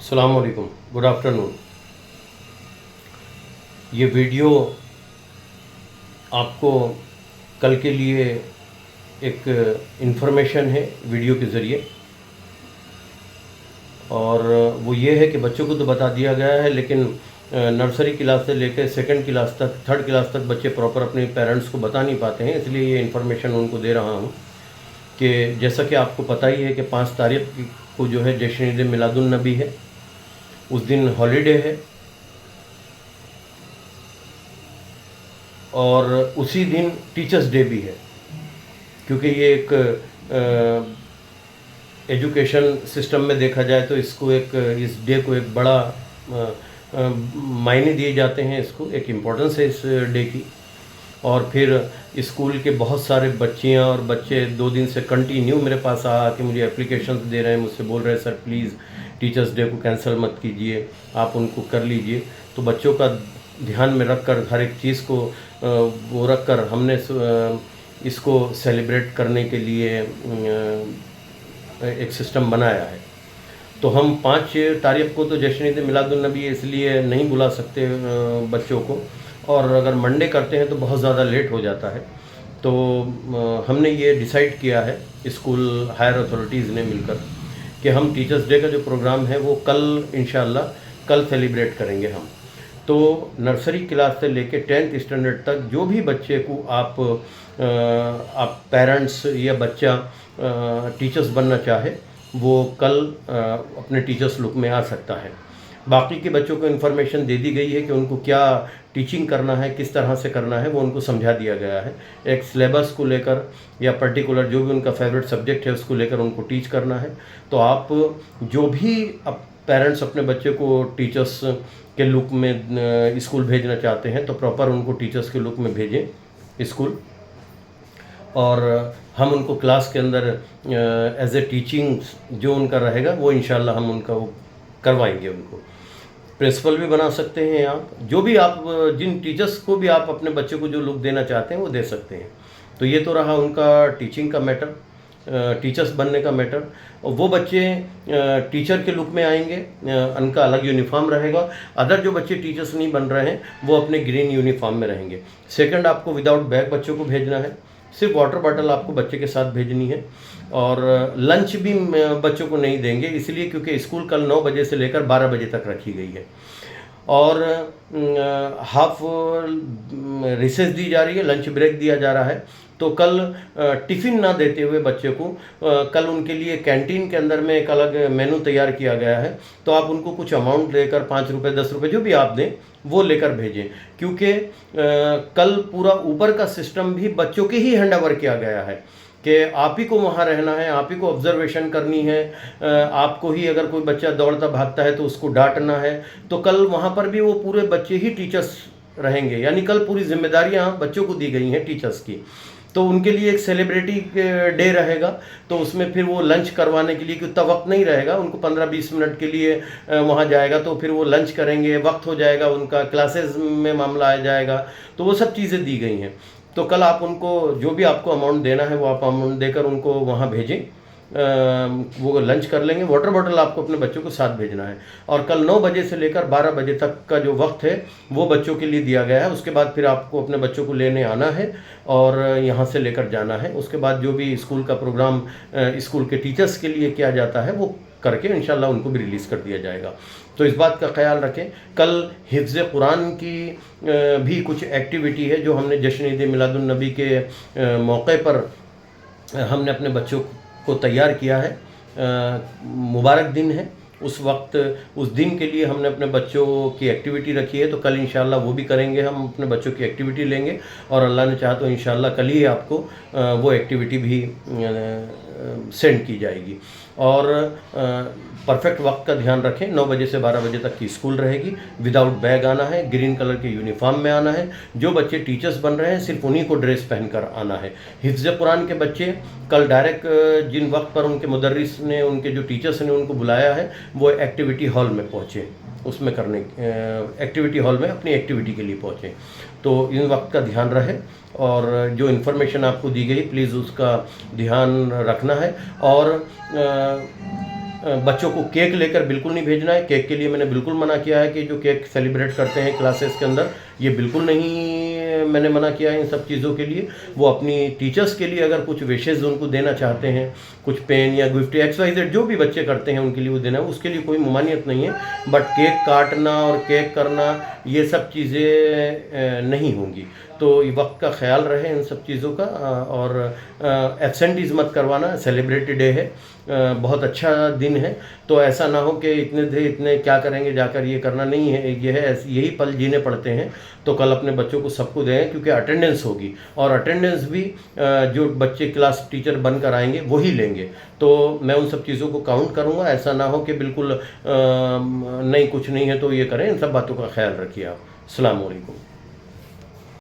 अस्सलाम वालेकुम, good afternoon. ये वीडियो आपको कल के लिए एक इन्फॉर्मेशन है वीडियो के ज़रिए, और वो ये है कि बच्चों को तो बता दिया गया है, लेकिन नर्सरी क्लास से लेकर सेकंड क्लास तक, थर्ड क्लास तक बच्चे प्रॉपर अपने पेरेंट्स को बता नहीं पाते हैं। इसलिए ये इन्फॉर्मेशन उनको दे रहा हूँ कि जैसा कि आपको पता ही है कि 5 तारीख को जो है जश्न ईद मिलादुन नबी है, उस दिन हॉलीडे है, और उसी दिन टीचर्स डे भी है। क्योंकि ये एक एजुकेशन सिस्टम में देखा जाए तो इसको इस डे को एक बड़ा मायने दिए जाते हैं, इसको एक इम्पोर्टेंस है इस डे की। और फिर स्कूल के बहुत सारे बच्चियाँ और बच्चे 2 दिन से कंटिन्यू मेरे पास कि मुझे एप्लीकेशन दे रहे हैं, मुझसे बोल रहे हैं सर प्लीज़ टीचर्स डे को कैंसिल मत कीजिए, आप उनको कर लीजिए। तो बच्चों का ध्यान में रख कर हर एक चीज़ को वो रख कर हमने इसको सेलिब्रेट करने के लिए एक सिस्टम बनाया है। तो हम 5 तारीख को तो जश्न ईद मिलादुन नबी इसलिए नहीं बुला सकते बच्चों को, और अगर मंडे करते हैं तो बहुत ज़्यादा लेट हो जाता है। तो हमने ये डिसाइड किया है स्कूल हायर अथॉरिटीज़ ने मिलकर कि हम टीचर्स डे का जो प्रोग्राम है वो कल इंशाल्लाह कल सेलिब्रेट करेंगे हम। तो नर्सरी क्लास से लेके 10th स्टैंडर्ड तक जो भी बच्चे को आप पेरेंट्स या बच्चा टीचर्स बनना चाहे वो कल अपने टीचर्स लुक में आ सकता है। बाकी के बच्चों को इन्फॉर्मेशन दे दी गई है कि उनको क्या टीचिंग करना है, किस तरह से करना है, वो उनको समझा दिया गया है। एक सिलेबस को लेकर या पर्टिकुलर जो भी उनका फेवरेट सब्जेक्ट है उसको लेकर उनको टीच करना है। तो आप जो भी पेरेंट्स अपने बच्चे को टीचर्स के लुक में स्कूल भेजना चाहते हैं तो प्रॉपर उनको टीचर्स के लुक में भेजें स्कूल, और हम उनको क्लास के अंदर एज ए टीचिंग जो उनका रहेगा वो इंशाल्लाह हम उनका वो करवाएंगे। उनको प्रिंसिपल भी बना सकते हैं आप, जो भी आप जिन टीचर्स को भी आप अपने बच्चे को जो लुक देना चाहते हैं वो दे सकते हैं। तो ये तो रहा उनका टीचिंग का मैटर, टीचर्स बनने का मैटर। और वो बच्चे टीचर के लुक में आएंगे, उनका अलग यूनिफॉर्म रहेगा। अदर जो बच्चे टीचर्स नहीं बन रहे हैं वो अपने ग्रीन यूनिफॉर्म में रहेंगे। सेकंड, आपको विदाउट बैग बच्चों को भेजना है, सिर्फ वाटर बॉटल आपको बच्चे के साथ भेजनी है। और लंच भी बच्चों को नहीं देंगे, इसलिए क्योंकि स्कूल कल 9 बजे से लेकर 12 बजे तक रखी गई है, और हाफ रिसेस दी जा रही है, लंच ब्रेक दिया जा रहा है। तो कल टिफ़िन ना देते हुए बच्चे को कल उनके लिए कैंटीन के अंदर में एक अलग मेनू तैयार किया गया है। तो आप उनको कुछ अमाउंट देकर 5 रुपये 10 रुपये जो भी आप दें वो लेकर भेजें, क्योंकि कल पूरा ऊपर का सिस्टम भी बच्चों के ही हैंड ओवर किया गया है कि आप ही को वहाँ रहना है, आप ही को ऑब्जर्वेशन करनी है, आपको ही अगर कोई बच्चा दौड़ता भागता है तो उसको डांटना है। तो कल वहाँ पर भी वो पूरे बच्चे ही टीचर्स रहेंगे, यानी कल पूरी जिम्मेदारियाँ बच्चों को दी गई हैं टीचर्स की। तो उनके लिए एक सेलिब्रिटी डे रहेगा, तो उसमें फिर वो लंच करवाने के लिए, कि उतना वक्त नहीं रहेगा, उनको 15-20 मिनट के लिए वहाँ जाएगा, तो फिर वो लंच करेंगे, वक्त हो जाएगा उनका, क्लासेस में मामला आ जाएगा। तो वो सब चीज़ें दी गई हैं। तो कल आप उनको जो भी आपको अमाउंट देना है वो आप अमाउंट देकर उनको वहाँ भेजें, वो लंच कर लेंगे। वाटर बॉटल आपको अपने बच्चों को साथ भेजना है। और कल 9 बजे से लेकर 12 बजे तक का जो वक्त है वो बच्चों के लिए दिया गया है। उसके बाद फिर आपको अपने बच्चों को लेने आना है और यहाँ से लेकर जाना है। उसके बाद जो भी स्कूल का प्रोग्राम स्कूल के टीचर्स के लिए किया जाता है वो करके इंशाल्लाह उनको भी रिलीज़ कर दिया जाएगा। तो इस बात का ख्याल रखें। कल हिफ्ज़ कुरान की भी कुछ एक्टिविटी है जो हमने जश्न ईद मिलादुन नबी के मौके पर हमने अपने बच्चों को तैयार किया है। मुबारक दिन है, उस वक्त उस दिन के लिए हमने अपने बच्चों की एक्टिविटी रखी है। तो कल इंशाल्लाह वो भी करेंगे, हम अपने बच्चों की एक्टिविटी लेंगे, और अल्लाह ने चाहा तो इंशाल्लाह कल ही आपको वो एक्टिविटी भी सेंड की जाएगी। और परफेक्ट वक्त का ध्यान रखें, 9 बजे से 12 बजे तक की स्कूल रहेगी। विदाउट बैग आना है, ग्रीन कलर के यूनिफॉर्म में आना है। जो बच्चे टीचर्स बन रहे हैं सिर्फ उन्हीं को ड्रेस पहनकर आना है। हिफ्ज़ कुरान के बच्चे कल डायरेक्ट जिन वक्त पर उनके मुदर्रिस ने, उनके जो टीचर्स ने उनको बुलाया है वो एक्टिविटी हॉल में पहुँचे, उसमें करने एक्टिविटी हॉल में अपनी एक्टिविटी के लिए पहुँचे। तो इन वक्त का ध्यान रहे, और जो इन्फॉर्मेशन आपको दी गई प्लीज़ उसका ध्यान रखना है। और बच्चों को केक लेकर बिल्कुल नहीं भेजना है। केक के लिए मैंने बिल्कुल मना किया है कि जो केक सेलिब्रेट करते हैं क्लासेस के अंदर, ये बिल्कुल नहीं मैंने मना किया है इन सब चीज़ों के लिए। वो अपनी टीचर्स के लिए अगर कुछ विशेष उनको देना चाहते हैं, कुछ पेन या गिफ्ट XYZ जो भी बच्चे करते हैं उनके लिए वो देना है, उसके लिए कोई ममानियत नहीं है। बट केक काटना और केक करना ये सब चीज़ें नहीं होंगी। तो वक्त का ख्याल रहे इन सब चीज़ों का, और एब्सेंटीज़ मत करवाना। सेलिब्रेटेड डे है, बहुत अच्छा दिन है, तो ऐसा ना हो कि इतने क्या करेंगे जाकर, ये करना नहीं है। ये है यही पल जीने पड़ते हैं, तो कल अपने बच्चों को सबको दें, क्योंकि अटेंडेंस होगी और अटेंडेंस भी जो बच्चे क्लास टीचर बनकर आएंगे वही लेंगे। तो मैं उन सब चीज़ों को काउंट करूँगा। ऐसा ना हो कि बिल्कुल नहीं कुछ नहीं है तो ये करें। इन सब बातों का ख्याल रखिए आप। अस्सलाम वालेकुम।